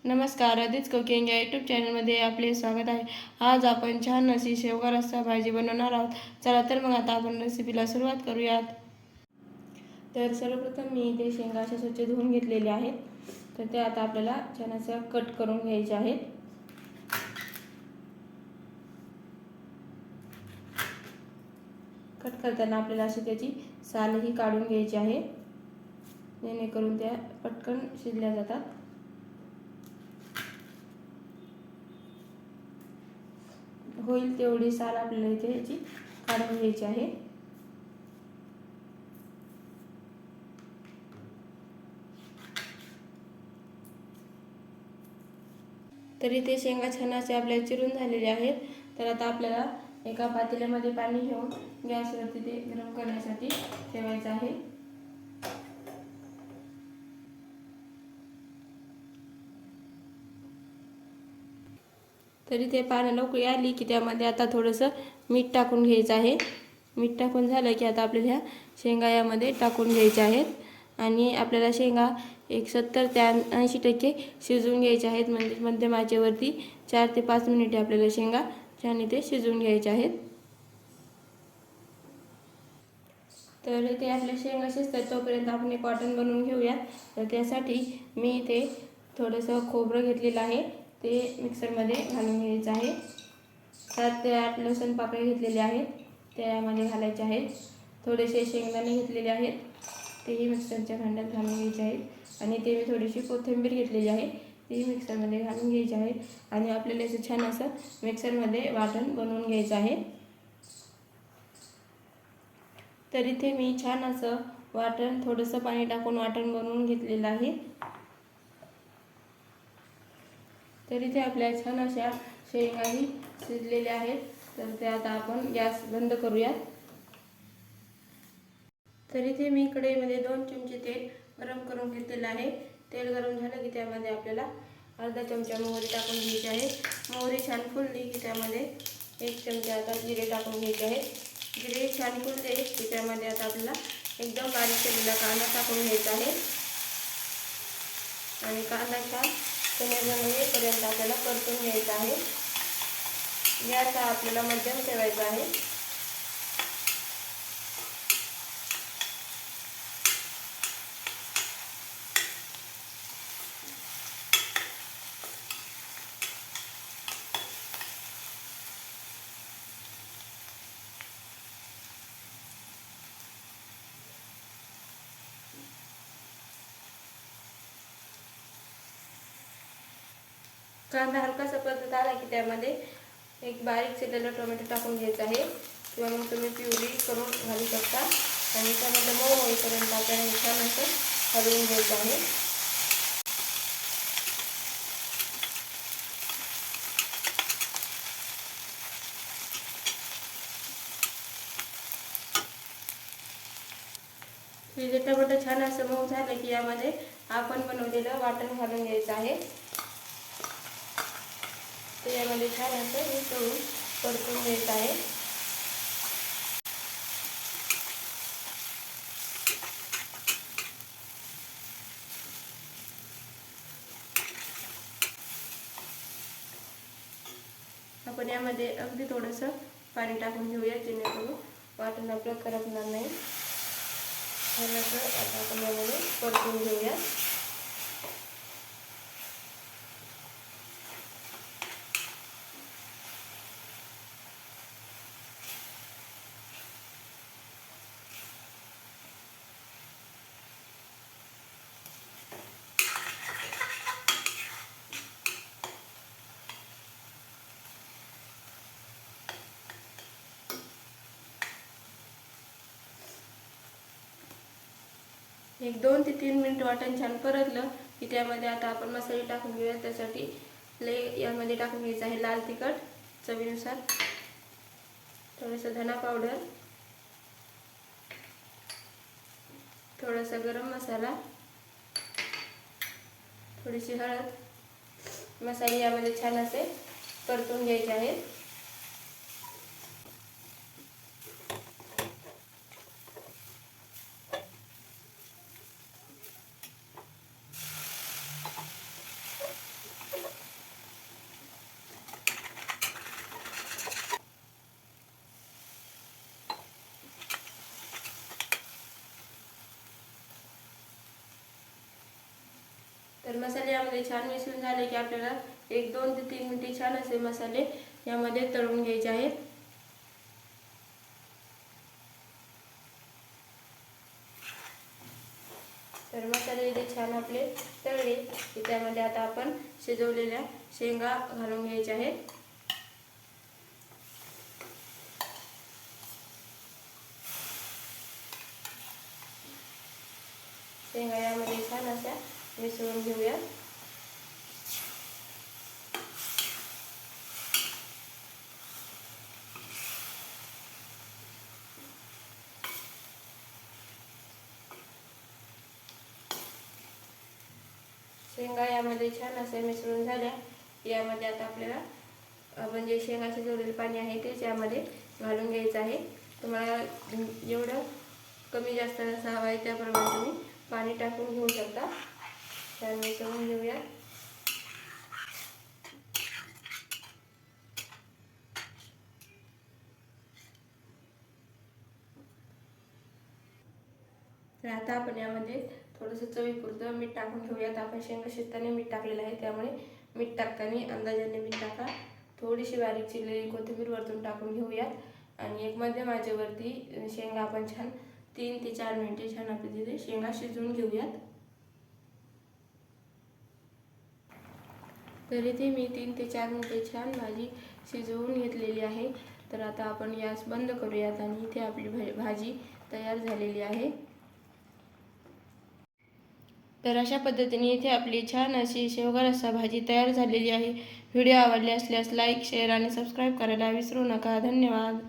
नमस्कार, आदिच कुकिंग या यूट्यूब चॅनलमध्ये आपले स्वागत आहे. आज आपण छान अशी शेवगा रस्सा भाजी बनवणार आहोत. चला तर मग आता आपण रेसिपीला सुरुवात करूयात. तर सर्वप्रथम मी इथे शेंगा अशा स्वच्छ धुवून घेतलेले आहेत. तर ते आता आपल्याला छान असं कट करून घ्यायचे आहेत. कट करताना आपल्याला अशी त्याची सालही काढून घ्यायची आहे, जेणेकरून त्या पटकन शिजल्या जातात. होईल तेवढी साल आपल्याला इथे याची काढून घ्यायची आहे. तर इथे शेंगा छान असे आपल्याला चिरून झालेले आहेत. तर आता आपल्याला एका पातेल्यामध्ये पाणी घेऊन गॅसवरती ते गरम करण्यासाठी ठेवायचं आहे. तरी ते पाण्याला उकळी आली की त्यामध्ये आता थोडंसं मीठ टाकून घ्यायचं आहे. मीठ टाकून झालं की आता आपल्याला ह्या शेंगा यामध्ये टाकून घ्यायच्या आहेत आणि आपल्याला शेंगा 70 ते 80% शिजवून घ्यायच्या आहेत. म्हणजे मध्यम आचेवरती 4 ते 5 मिनिटे आपल्याला शेंगा छान इथे शिजवून घ्यायच्या आहेत. तर इथे आपल्या शेंगा शिजतात तोपर्यंत आपण एक वाटण बनवून घेऊया. तर त्यासाठी मी इथे थोडंसं खोबरं घेतलेलं आहे, ते मिक्सरमध्ये घालून घ्यायचं आहे. 7 ते 8 लसूण पाकळ्या घेतलेल्या आहेत, त्यामध्ये घालायचे आहेत. थोडेसे शेंगदाणे घेतलेले आहेत, तेही मिक्सरच्या भांड्यात घालून घ्यायचे आहेत. आणि ते मी थोडीशी कोथिंबीर घेतलेली आहे, तेही मिक्सरमध्ये घालून घ्यायची आहे. आणि आपल्याला असं छान असं मिक्सरमध्ये वाटण बनवून घ्यायचं आहे. तर इथे मी छान असं वाटण थोडंसं पाणी टाकून वाटण बनवून घेतलेलं आहे. तर इथे आपल्या छान अशा शेंगाही शिजलेल्या आहेत. तर ते आता आपण गॅस बंद करूयात. तर इथे मी कढईमध्ये 2 चमचे तेल गरम करून घेतलेलं आहे. तेल गरम झालं की त्यामध्ये आपल्याला अर्धा चमचा मोहरी टाकून घ्यायची आहे. मोहरी छान फुलली की त्यामध्ये 1 चमचा आता जिरे टाकून घ्यायचे आहे. जिरे छान फुलले की त्यामध्ये आता आपल्याला एकदम बारीक केलेला कांदा टाकून घ्यायचा आहे आणि कांदा छान सोनेरी येईपर्यंत आपल्याला परतून घ्यायचा आहे. गॅस हा आपल्याला मध्यम ठेवायचा आहे. कांदा हलकासा परतत आला की त्यामध्ये एक बारीक चिरलेला टोमॅटो टाकून घ्यायचा आहे, किंवा मग तुम्ही प्युरी करून घालू शकता. आणि त्यामध्ये मऊ होईपर्यंत आपल्याला छान असं हलवून घ्यायचं आहे. हे टोमॅटो छान असं मऊ झालं की यामध्ये आपण बनवलेलं वाटण घालून घ्यायचं आहे. ते यामध्ये छान असं मिसळून परतून घ्यायचं आहे. आपण यामध्ये अगदी थोडंसं पाणी टाकून घेऊया, जेणेकरून वाटण आपलं करपणार नाही. आता आपण यामध्ये परतून घेऊया. एक 2 ते 3 मिनिट वाटण छान परतलं की त्यामध्ये आता आपण मसाले टाकून घेऊया. त्यासाठी यामध्ये टाकून घ्यायचं आहे लाल तिखट चवीनुसार, थोडंसं धना पावडर, थोडासा गरम मसाला, थोडीशी हळद. मसाले यामध्ये छान असे परतून घ्यायचे आहेत. तर मसाले यामध्ये छान मिसळून झाले की आपल्याला 1-2 ते 3 मिनिटे छान असे मसाले यामध्ये तळून घ्यायचे आहेत. तर मसाले इथे छान आपले तळले की त्यामध्ये आता आपण शिजवलेल्या शेंगा घालून घ्यायच्या आहेत. शेंगा यामध्ये छान अशा मिसळून घेऊया. शेंगा यामध्ये छान असे मिसळून झाल्या. यामध्ये आता आपल्याला आपण जे शेंगा शिजवलेले पाणी आहे तेच यामध्ये घालून घ्यायचं आहे. तुम्हाला जेवढं कमी जास्त रस्सा हवा आहे त्याप्रमाणे तुम्ही पाणी टाकून घेऊ शकता. छान मिसळून घेऊया. तर आता आपण यामध्ये थोडंसं चवीपुरतं मीठ टाकून घेऊयात. आपण शेंगा शिजताना मीठ टाकलेलं आहे त्यामुळे मीठ टाकताना अंदाजाने मीठ टाका. थोडीशी बारीक चिरलेली कोथिंबीर वरतून टाकून घेऊयात आणि एक मध्यम आचेवरती शेंगा आपण छान 3 ते 4 मिनिटे छान आपल्या तिथे शेंगा शिजवून घेऊयात. तर इथे मी 3 ते 4 मिनिटे छान भाजी शिजवून घेतलेली आहे. तर आता आपण गॅस बंद करूयात आणि इथे आपली भाजी तयार झालेली आहे. तर अशा पद्धतीने इथे आपली छान अशी शेवगा रस्सा भाजी तयार झालेली आहे. व्हिडिओ आवडले असल्यास लाईक, शेअर आणि सबस्क्राईब करायला विसरू नका. धन्यवाद.